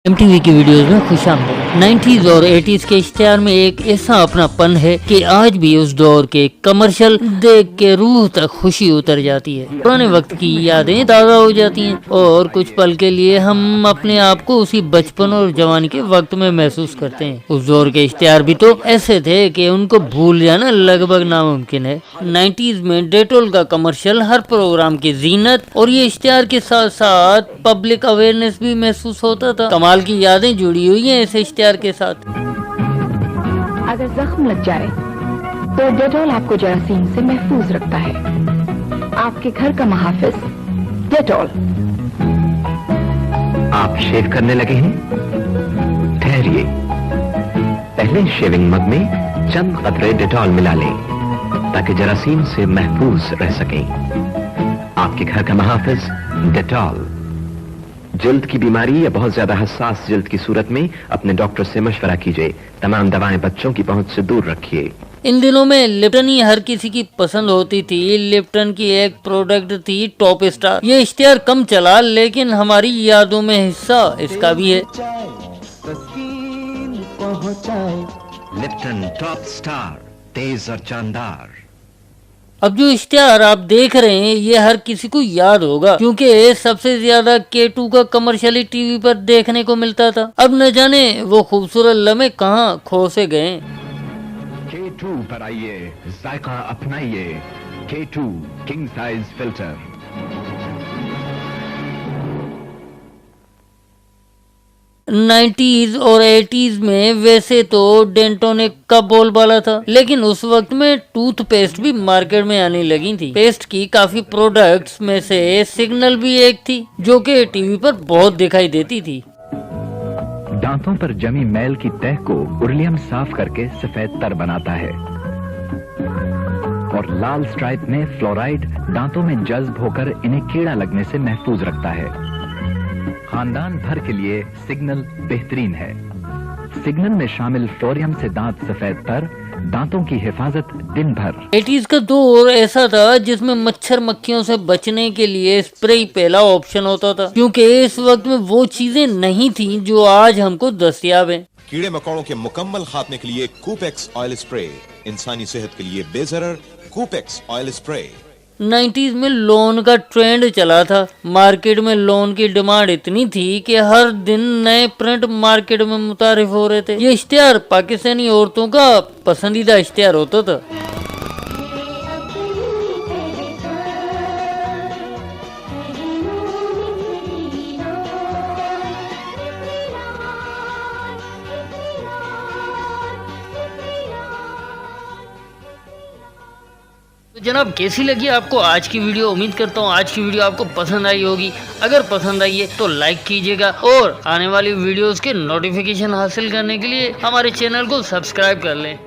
MTV की videos में खुशामदीद। 90s और 80s के इश्तिहार में एक ऐसा अपनापन है कि आज भी उस दौर के कमर्शियल देख के रूह तक खुशी उतर जाती है। पुराने वक्त की यादें ताज़ा हो जाती हैं और कुछ पल के लिए हम अपने आप को उसी बचपन और जवानी के वक्त में महसूस करते हैं। उस दौर के इश्तिहार भी तो ऐसे थे कि उनको भूल जाना लगभग नामुमकिन है। 90s में डेटोल का कमर्शियल हर प्रोग्राम की जीनत और ये इश्तिहार के साथ साथ पब्लिक अवेयरनेस भी महसूस होता था। कमाल की यादें जुड़ी हुई हैं इस इश्तिहार के साथ। अगर जख्म लग जाए तो डेटॉल आपको जरासीम से महफूज रखता है। आपके घर का महाफिज डेटॉल। आप शेव करने लगे हैं? ठहरिए, पहले शेविंग मग में चंद कतरे डेटॉल मिला लें ताकि जरासीम से महफूज रह सकें। आपके घर का महाफिज डेटॉल। जल्द की बीमारी या बहुत ज्यादा हसास जल्द की सूरत में अपने डॉक्टर से मशवरा कीजिए। तमाम दवाएं बच्चों की पहुंच से दूर रखिए। इन दिनों में लिप्टन ही हर किसी की पसंद होती थी। लिप्टन की एक प्रोडक्ट थी टॉप स्टार। ये इश्तिहार कम चला लेकिन हमारी यादों में हिस्सा इसका भी है। लिप्टन टॉप स्टार, तेज और शानदार। अब जो इश्तिहार आप देख रहे हैं ये हर किसी को याद होगा क्योंकि सबसे ज्यादा K2 का कमर्शियली टीवी पर देखने को मिलता था। अब न जाने वो खूबसूरत लम्हे कहाँ खो से गए। K2 पर आइए, जायका अपनाइए। K2 king size filter. Nineties और 80s में वैसे तो डेंटोनिक का बोलबाला था लेकिन उस वक्त में टूथपेस्ट भी मार्केट में आने लगी थी। पेस्ट की काफी प्रोडक्ट्स में से सिग्नल भी एक थी जो कि टीवी पर बहुत दिखाई देती थी। दांतों पर जमी मैल की तह को उर्लियम साफ करके सफेद तर बनाता है और लाल स्ट्राइप में फ्लोराइड दांतों में जज्ब होकर इन्हें कीड़ा लगने से महफूज रखता है। खानदान भर के लिए सिग्नल बेहतरीन है। सिग्नल में शामिल फ्लोरियम से दांत सफेद तर, दांतों की हिफाजत दिन भर। 80s का दौर ऐसा था जिसमें मच्छर मक्खियों से बचने के लिए स्प्रे ही पहला ऑप्शन होता था क्योंकि इस वक्त में वो चीजें नहीं थी जो आज हमको दस्तयाब है। कीड़े मकोड़ों के मुकम्मल खात्मे के लिए कूपेक्स ऑयल स्प्रे, इंसानी सेहत के लिए बेजरर कूपेक्स ऑयल स्प्रे। 90s में लोन का ट्रेंड चला था। मार्केट में लोन की डिमांड इतनी थी कि हर दिन नए प्रिंट मार्केट में मुतारिफ हो रहे थे। ये इश्तिहार पाकिस्तानी औरतों का पसंदीदा इश्तिहार होता था। तो जनाब कैसी लगी आपको आज की वीडियो? उम्मीद करता हूँ आज की वीडियो आपको पसंद आई होगी। अगर पसंद आई है तो लाइक कीजिएगा और आने वाली वीडियोस के नोटिफिकेशन हासिल करने के लिए हमारे चैनल को सब्सक्राइब कर लें।